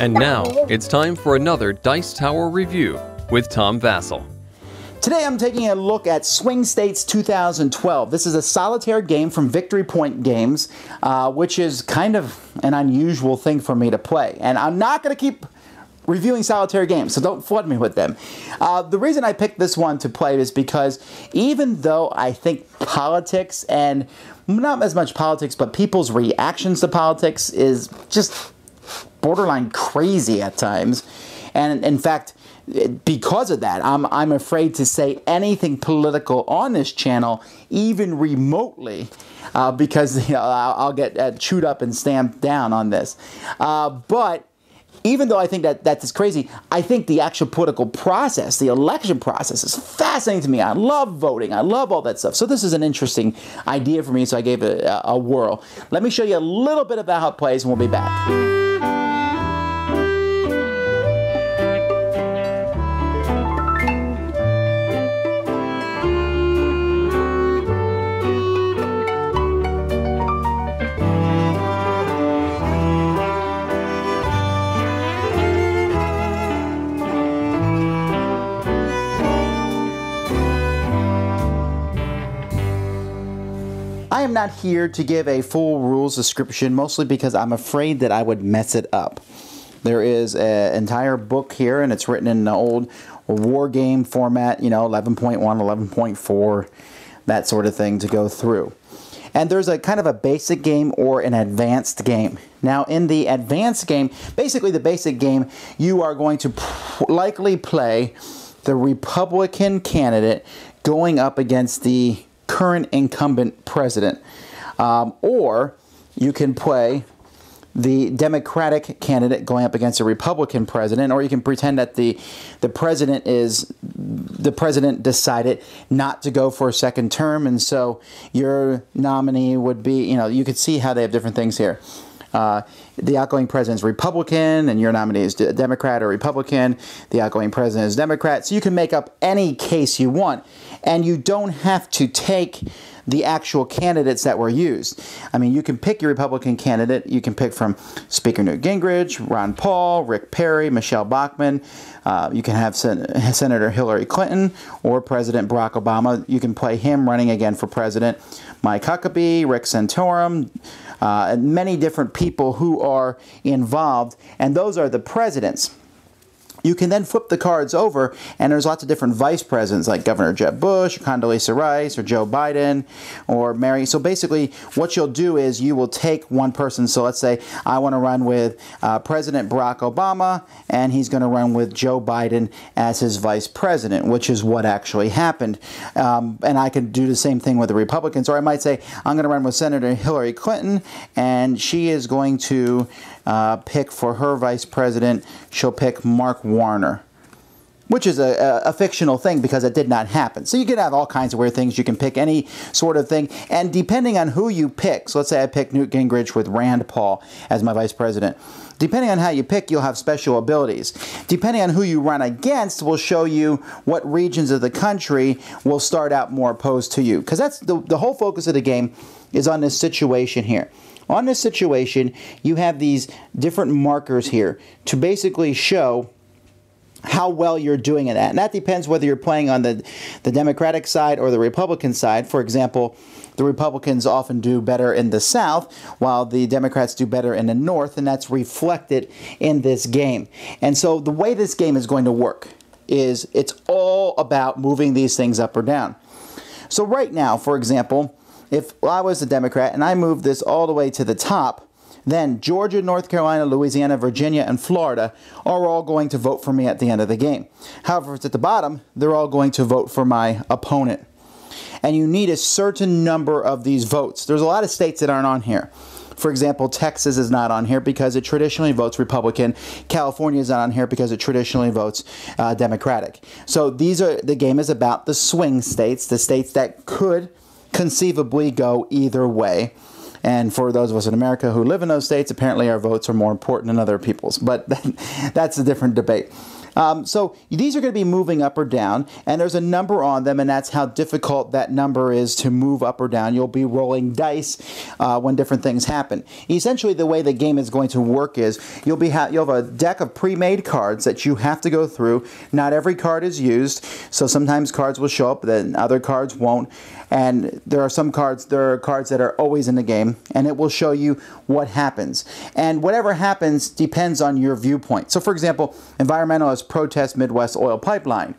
And now, it's time for another Dice Tower review with Tom Vasel. Today I'm taking a look at Swing States 2012. This is a solitaire game from Victory Point Games, which is kind of an unusual thing for me to play. And I'm not going to keep reviewing solitaire games, so don't flood me with them. The reason I picked this one to play is because even though I think politics, and not as much politics, but people's reactions to politics is just borderline crazy at times, and in fact, because of that, I'm afraid to say anything political on this channel, even remotely, because I'll get chewed up and stamped down on this. But even though I think that's crazy, I think the actual political process, the election process, is fascinating to me. I love voting. I love all that stuff. So this is an interesting idea for me, so I gave it a whirl. Let me show you a little bit about how it plays, and we'll be back. I am not here to give a full rules description, mostly because I'm afraid that I would mess it up. There is an entire book here, and it's written in the old war game format, you know, 11.1, 11.4, that sort of thing to go through. And there's a kind of a basic game or an advanced game. Now, in the advanced game, basically the basic game, you are going to likely play the Republican candidate going up against the current incumbent president, or you can play the Democratic candidate going up against a Republican president, or you can pretend that the president decided not to go for a second term, and so your nominee would be, you know, you could see how they have different things here. The outgoing president is Republican, and your nominee is Democrat or Republican. The outgoing president is Democrat. So you can make up any case you want, and you don't have to take the actual candidates that were used. I mean, you can pick your Republican candidate. You can pick from Speaker Newt Gingrich, Ron Paul, Rick Perry, Michelle Bachmann. You can have Senator Hillary Clinton or President Barack Obama. You can play him running again for president. Mike Huckabee, Rick Santorum, and many different people who are involved, and those are the presidents. You can then flip the cards over, and there's lots of different vice presidents, like Governor Jeb Bush, or Condoleezza Rice, or Joe Biden, or Mary. So basically, what you'll do is you will take one person. So let's say I want to run with President Barack Obama, and he's going to run with Joe Biden as his vice president, which is what actually happened. And I could do the same thing with the Republicans. Or I might say, I'm going to run with Senator Hillary Clinton, and she is going to pick for her vice president, she'll pick Mark Warner, which is a fictional thing because it did not happen. So you can have all kinds of weird things. You can pick any sort of thing. And depending on who you pick, so let's say I pick Newt Gingrich with Rand Paul as my vice president. Depending on how you pick, you'll have special abilities. Depending on who you run against will show you what regions of the country will start out more opposed to you. Because that's the whole focus of the game is on this situation here. On this situation, you have these different markers here to basically show how well you're doing in that. And that depends whether you're playing on the Democratic side or the Republican side. For example, the Republicans often do better in the South, while the Democrats do better in the North, and that's reflected in this game. And so the way this game is going to work is it's all about moving these things up or down. So right now, for example, if I was a Democrat and I moved this all the way to the top, then Georgia, North Carolina, Louisiana, Virginia, and Florida are all going to vote for me at the end of the game. However, if it's at the bottom, they're all going to vote for my opponent. And you need a certain number of these votes. There's a lot of states that aren't on here. For example, Texas is not on here because it traditionally votes Republican. California is not on here because it traditionally votes Democratic. So the game is about the swing states, the states that could conceivably go either way. And for those of us in America who live in those states, apparently our votes are more important than other people's. But that's a different debate. So these are going to be moving up or down, and there's a number on them, and that's how difficult that number is to move up or down. You'll be rolling dice when different things happen. Essentially, the way the game is going to work is you'll have a deck of pre-made cards that you have to go through. Not every card is used, so sometimes cards will show up, then other cards won't. And there are cards that are always in the game, and it will show you what happens. And whatever happens depends on your viewpoint. So, for example, environmentalists protest Midwest oil pipeline.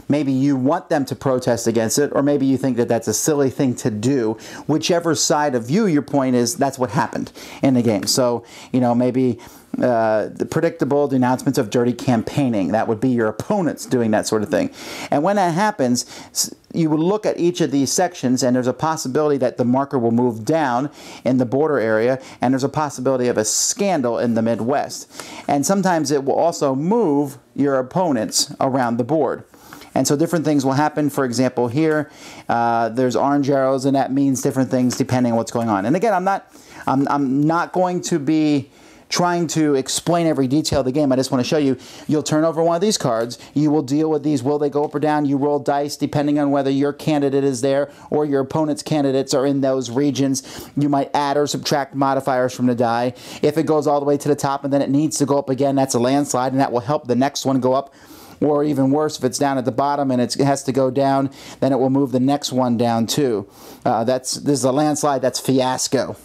Maybe you want them to protest against it, or maybe you think that that's a silly thing to do. Whichever side of view your point is, that's what happened in the game. So, maybe the predictable denouncements of dirty campaigning. That would be your opponents doing that sort of thing. And when that happens, you will look at each of these sections, and there's a possibility that the marker will move down in the border area, and there's a possibility of a scandal in the Midwest. And sometimes it will also move your opponents around the board. And so different things will happen. For example, here, there's orange arrows, and that means different things depending on what's going on. And again, I'm not going to be trying to explain every detail of the game. I just want to show you. You'll turn over one of these cards. You will deal with these. Will they go up or down? You roll dice depending on whether your candidate is there or your opponent's candidates are in those regions. You might add or subtract modifiers from the die. If it goes all the way to the top and then it needs to go up again, that's a landslide, and that will help the next one go up. Or even worse, if it's down at the bottom and it has to go down, then it will move the next one down too. This is a landslide. That's fiasco.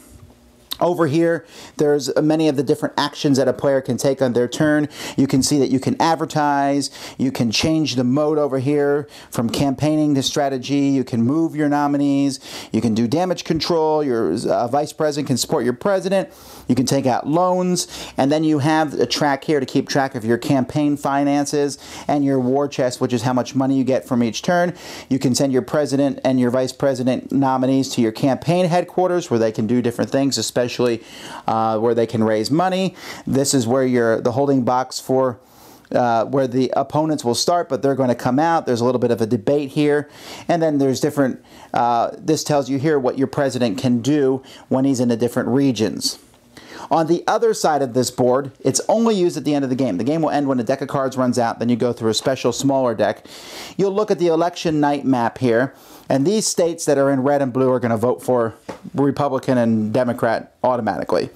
Over here, there's many of the different actions that a player can take on their turn. You can see that you can advertise, you can change the mode over here from campaigning to strategy, you can move your nominees, you can do damage control, your vice president can support your president, you can take out loans, and then you have a track here to keep track of your campaign finances and your war chest, which is how much money you get from each turn. You can send your president and your vice president nominees to your campaign headquarters where they can do different things, especially where they can raise money. This is where the holding box for where the opponents will start, but they're going to come out. There's a little bit of a debate here. And then there's different, this tells you here what your president can do when he's in the different regions. On the other side of this board, it's only used at the end of the game. The game will end when a deck of cards runs out. Then you go through a special smaller deck. You'll look at the election night map here. And these states that are in red and blue are going to vote for Republican and Democrat automatically.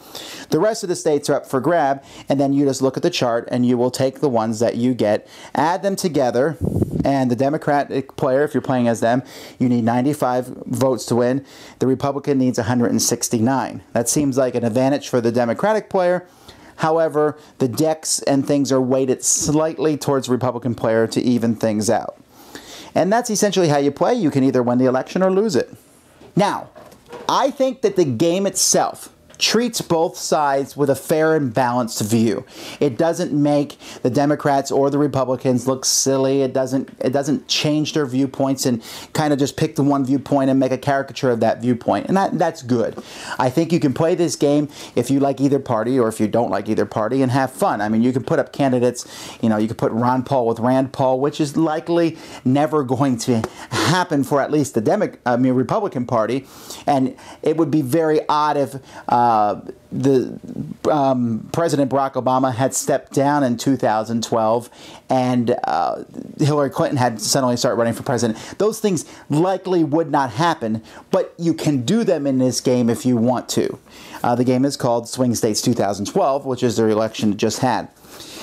The rest of the states are up for grab, and then you just look at the chart and you will take the ones that you get, add them together, and the Democratic player, if you're playing as them, you need 95 votes to win. The Republican needs 169. That seems like an advantage for the Democratic player. However, the decks and things are weighted slightly towards the Republican player to even things out. And that's essentially how you play. You can either win the election or lose it. Now, I think that the game itself treats both sides with a fair and balanced view. It doesn't make the Democrats or the Republicans look silly. It doesn't change their viewpoints and kind of just pick the one viewpoint and make a caricature of that viewpoint. And that's good. I think you can play this game if you like either party or if you don't like either party and have fun. I mean, you can put up candidates, you could put Ron Paul with Rand Paul, which is likely never going to happen for at least the Republican Party. And it would be very odd if President Barack Obama had stepped down in 2012 and Hillary Clinton had suddenly started running for president. Those things likely would not happen, but you can do them in this game if you want to. The game is called Swing States 2012, which is the election it just had.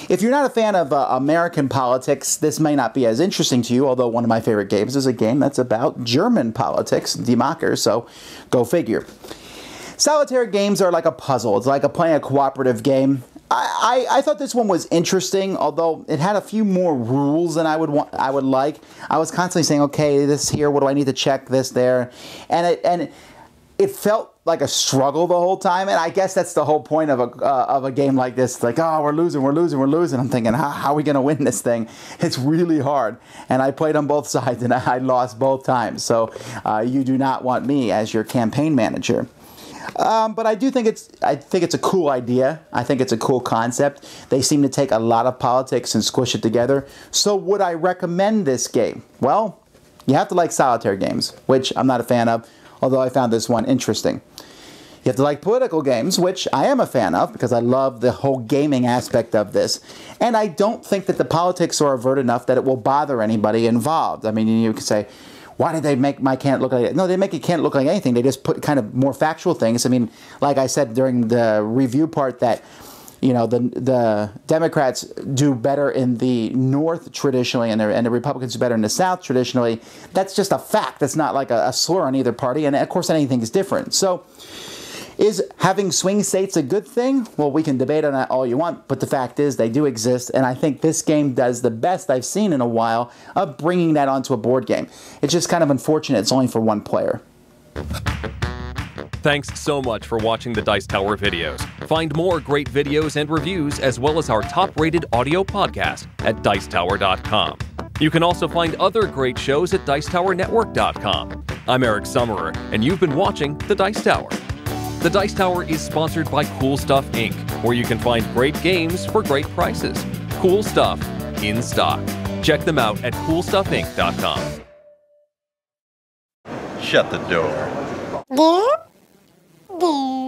If you're not a fan of American politics, this may not be as interesting to you, although one of my favorite games is a game that's about German politics, Die Macher, so go figure. Solitaire games are like a puzzle. It's like playing a cooperative game. I thought this one was interesting, although it had a few more rules than I would like. I was constantly saying, okay, this here, what do I need to check, this there, and it felt like a struggle the whole time. And I guess that's the whole point of a game like this. It's like, oh, we're losing. I'm thinking, how are we going to win this thing? It's really hard. And I played on both sides, and I lost both times. So you do not want me as your campaign manager. But I think it's a cool idea. I think it's a cool concept. They seem to take a lot of politics and squish it together. So would I recommend this game? Well, you have to like solitaire games, which I'm not a fan of, although I found this one interesting. You have to like political games, which I am a fan of because I love the whole gaming aspect of this. And I don't think that the politics are overt enough that it will bother anybody involved. I mean, you could say, why did they make my can't look like it? No, they make it can't look like anything. They just put kind of more factual things. I mean, like I said during the review part that, you know, the Democrats do better in the North traditionally, and the Republicans do better in the South traditionally. That's just a fact. That's not like a slur on either party. And of course, anything is different. So, is having swing states a good thing? Well, we can debate on that all you want, but the fact is they do exist, and I think this game does the best I've seen in a while of bringing that onto a board game. It's just kind of unfortunate it's only for one player. Thanks so much for watching the Dice Tower videos. Find more great videos and reviews, as well as our top-rated audio podcast at Dicetower.com. You can also find other great shows at Dicetowernetwork.com. I'm Eric Summerer, and you've been watching The Dice Tower. The Dice Tower is sponsored by Cool Stuff Inc., where you can find great games for great prices. Cool stuff in stock. Check them out at CoolStuffInc.com. Shut the door. There.